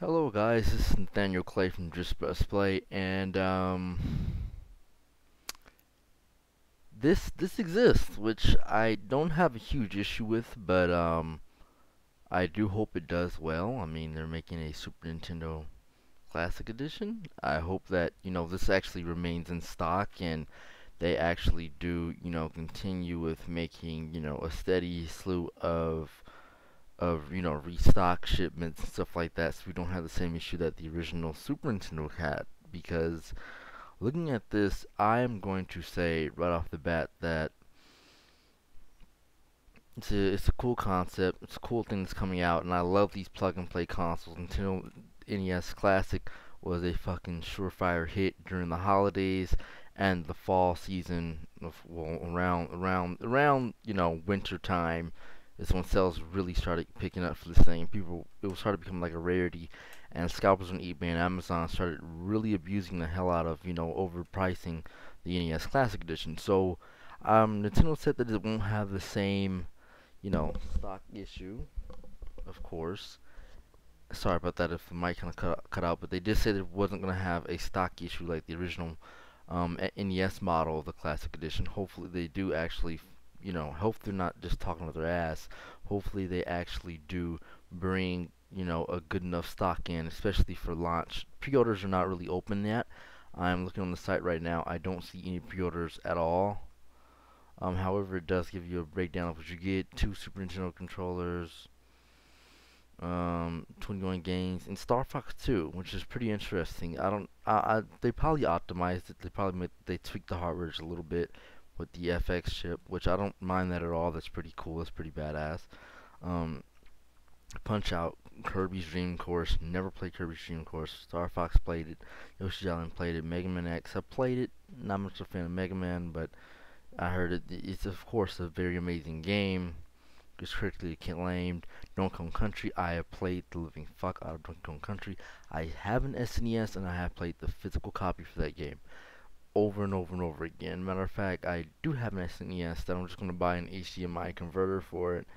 Hello guys, this is Nathaniel Clay from Just Best Play, and this exists, which I don't have a huge issue with, but I do hope it does well. I mean, they're making a Super Nintendo Classic Edition. I hope that this actually remains in stock and they actually do continue with making a steady slew of restock shipments and stuff like that, so we don't have the same issue that the original Super Nintendo had. Because looking at this, I am going to say right off the bat that it's a cool concept. It's a cool thing that's coming out, and I love these plug and play consoles. Nintendo NES Classic was a fucking surefire hit during the holidays and the fall season of, well, around winter time is when sales really started picking up for this thing. People, it was started becoming like a rarity, and scalpers on eBay and Amazon started really abusing the hell out of overpricing the NES Classic Edition. So Nintendo said that it won't have the same stock issue, of course. Sorry about that if the mic kind of cut out, but they did say that it wasn't going to have a stock issue like the original NES model of the Classic Edition. Hopefully they do actually, hope they're not just talking with their ass. Hopefully they actually do bring, a good enough stock in, especially for launch. Pre-orders are not really open yet. I'm looking on the site right now. I don't see any pre-orders at all. However, it does give you a breakdown of what you get: two Super Nintendo controllers, 21 games, and Star Fox 2, which is pretty interesting. I don't, they probably optimized it. They tweaked the hardware just a little bit with the FX chip, which I don't mind that at all. That's pretty cool. That's pretty badass. Um, Punch Out, Kirby's Dream Course. Never played Kirby's Dream Course. Star Fox played it. Yoshi's Island played it. Mega Man X, I played it. Not much of a fan of Mega Man, but I heard it's of course a very amazing game. It's critically acclaimed. Donkey Kong Country, I have played the living fuck out of Donkey Kong Country. I have an SNES and I have played the physical copy for that game over and over and over again. Matter of fact, I do have an SNES that I'm just gonna buy an HDMI converter for it,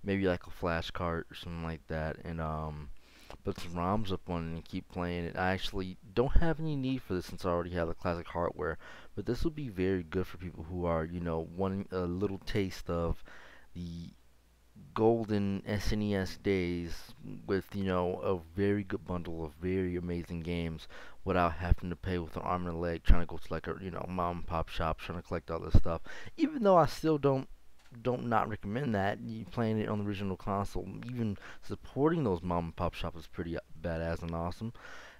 maybe like a flash card or something like that, and put some ROMs up on it and keep playing it. I actually don't have any need for this since I already have the classic hardware, but this will be very good for people who are, wanting a little taste of the golden SNES days with, a very good bundle of very amazing games without having to pay with an arm and a leg trying to go to like a, mom and pop shop trying to collect all this stuff. Even though I still don't not recommend that. You playing it on the original console, even supporting those mom and pop shops is pretty badass and awesome.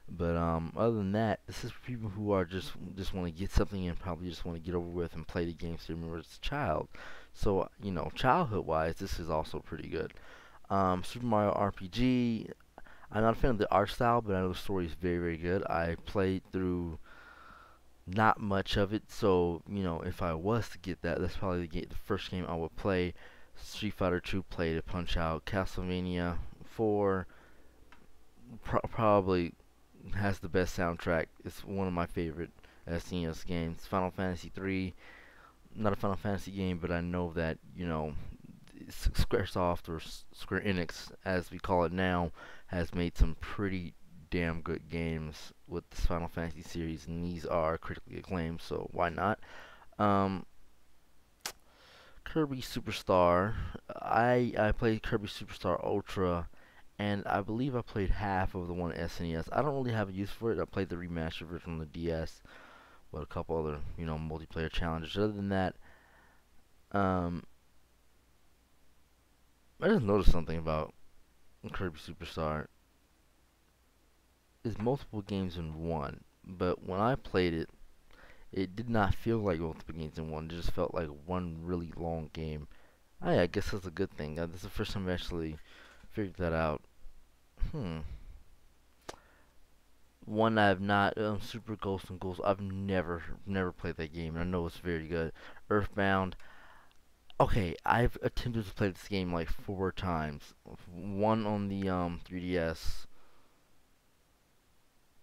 But other than that, this is for people who are just want to get something and probably just want to get over with and play the games they remember as a child. So childhood wise, this is also pretty good. Super Mario RPG. I'm not a fan of the art style, but I know the story is very very good. I played through not much of it, so if I was to get that, that's probably the first game I would play. Street Fighter 2, played it. Punch Out, Castlevania 4, probably has the best soundtrack. It's one of my favorite SNES games. Final Fantasy 3, not a Final Fantasy game, but I know that Squaresoft or Square Enix, as we call it now, has made some pretty damn good games with this Final Fantasy series, and these are critically acclaimed, so why not? Um, Kirby Superstar. I played Kirby Superstar Ultra, and I believe I played half of the one SNES. I don't really have a use for it. I played the remastered version on the DS with a couple other multiplayer challenges. Other than that, um, I just noticed something about Kirby Superstar. It's multiple games in one, but when I played it, it did not feel like multiple games in one. It just felt like one really long game. I guess that's a good thing. This is the first time I actually figured that out. Hmm. One I've not, Super Ghost and Ghouls. I've never played that game, and I know it's very good. Earthbound. Okay, I've attempted to play this game like 4 times. One on the 3DS,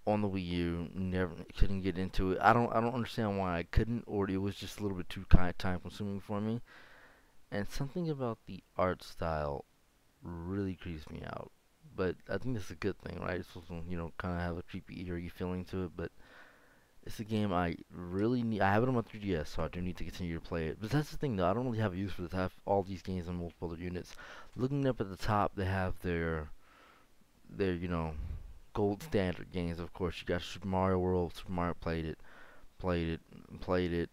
on the Wii U, never couldn't get into it. I don't understand why I couldn't, or it was just a little bit too time consuming for me. And something about the art style really creeps me out. but I think that's a good thing, right? It's supposed to, kind of have a creepy, eerie feeling to it, but it's a game I really need. I have it on my 3DS, so I do need to continue to play it. But that's the thing, though. I don't really have a use for this. I have all these games on multiple other units. Looking up at the top, they have their gold standard games. Of course, you got Super Mario World. Super Mario played it, played it,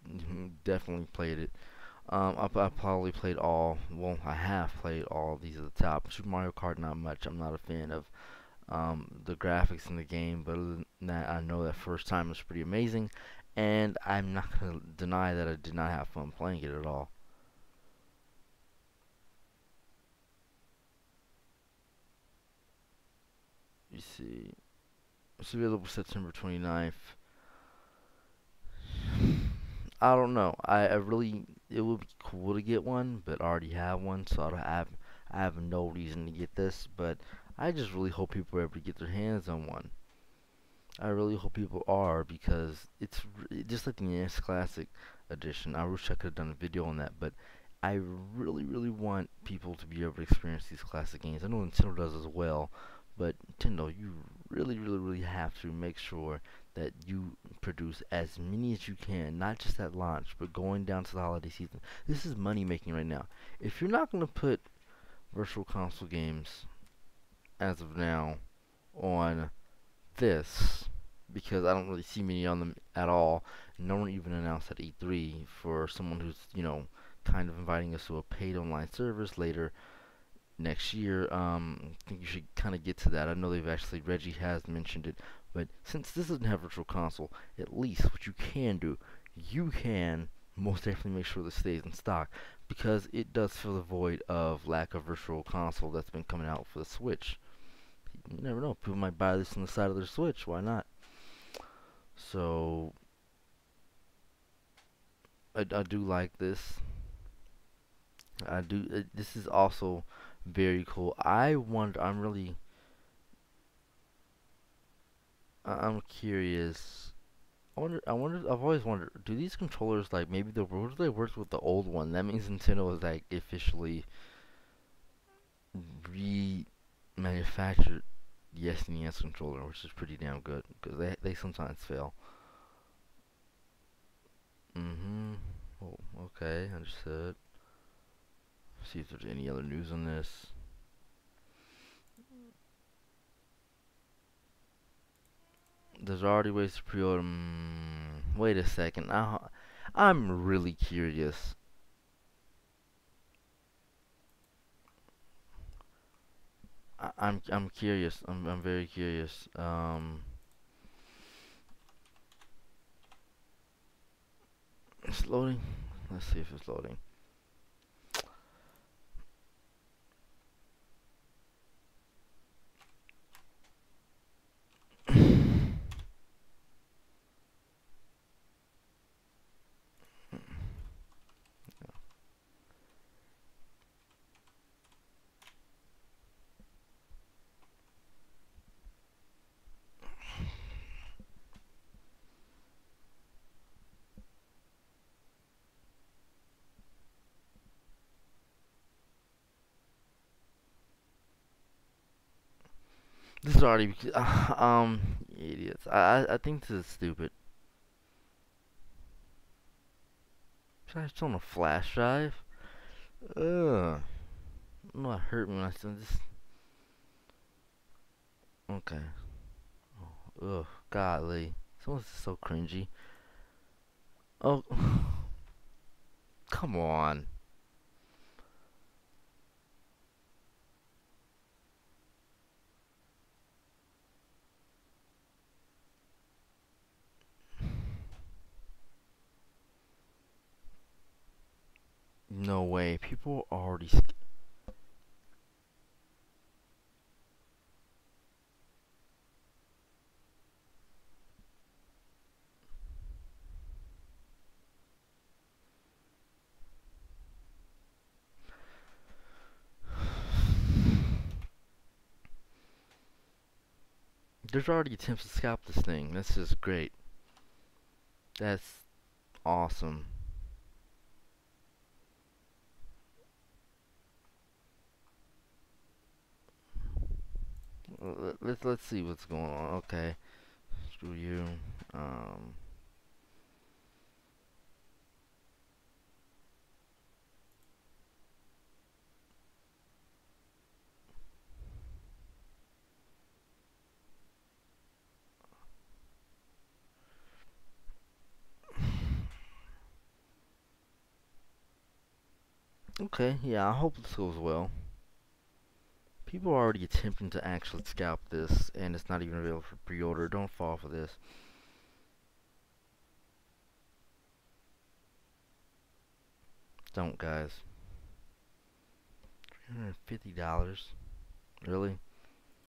definitely played it. I probably played all. Well, I have played all of these at the top. Super Mario Kart, not much. I'm not a fan of the graphics in the game, but other than that, I know that first time was pretty amazing, and I'm not gonna deny that I did not have fun playing it at all. You see, it's available September 29th. I don't know. I really, it would be cool to get one, but I already have one, so I have no reason to get this. But I just really hope people are able to get their hands on one. I really hope people are, because it's just like the SNES Classic Edition. I wish I could have done a video on that, but I really, really want people to be able to experience these classic games. I know Nintendo does as well, but Nintendo, you really, really, really have to make sure that you produce as many as you can, not just at launch, but going down to the holiday season. This is money making right now. If you're not going to put virtual console games as of now on this, because I don't really see many on them at all. No one even announced at E3 for someone who's, kind of inviting us to a paid online service later next year. I think you should kind of get to that. I know Reggie has mentioned it, but since this doesn't have Virtual Console, at least what you can do, you can most definitely make sure this stays in stock, because it does fill the void of lack of Virtual Console that's been coming out for the Switch. You never know. People might buy this on the side of their Switch. Why not? So I do like this. I do. This is also very cool. I wonder. I'm curious. I wonder. I wonder. I've always wondered. Do these controllers, like, maybe they worked with the old one? That means Nintendo is like officially remanufactured the SNES controller, which is pretty damn good, because they sometimes fail. Oh, okay, understood. See if there's any other news on this. There's already ways to pre-order. Wait a second. I'm really curious. I'm curious. I'm very curious. It's loading. Let's see if it's loading. This is already idiots. I think this is stupid. Should I just on a flash drive? Ugh. No, it hurt me when I said this. Okay. Ugh. Golly. Someone's so cringy. Oh, come on. No way. People are already. There's already attempts to scalp this thing. That's just great. That's awesome. Let's see what's going on. Okay, screw you. Um, okay, yeah, I hope this goes well. People are already attempting to actually scalp this, and it's not even available for pre-order. Don't fall for this. Don't, guys. $350. Really?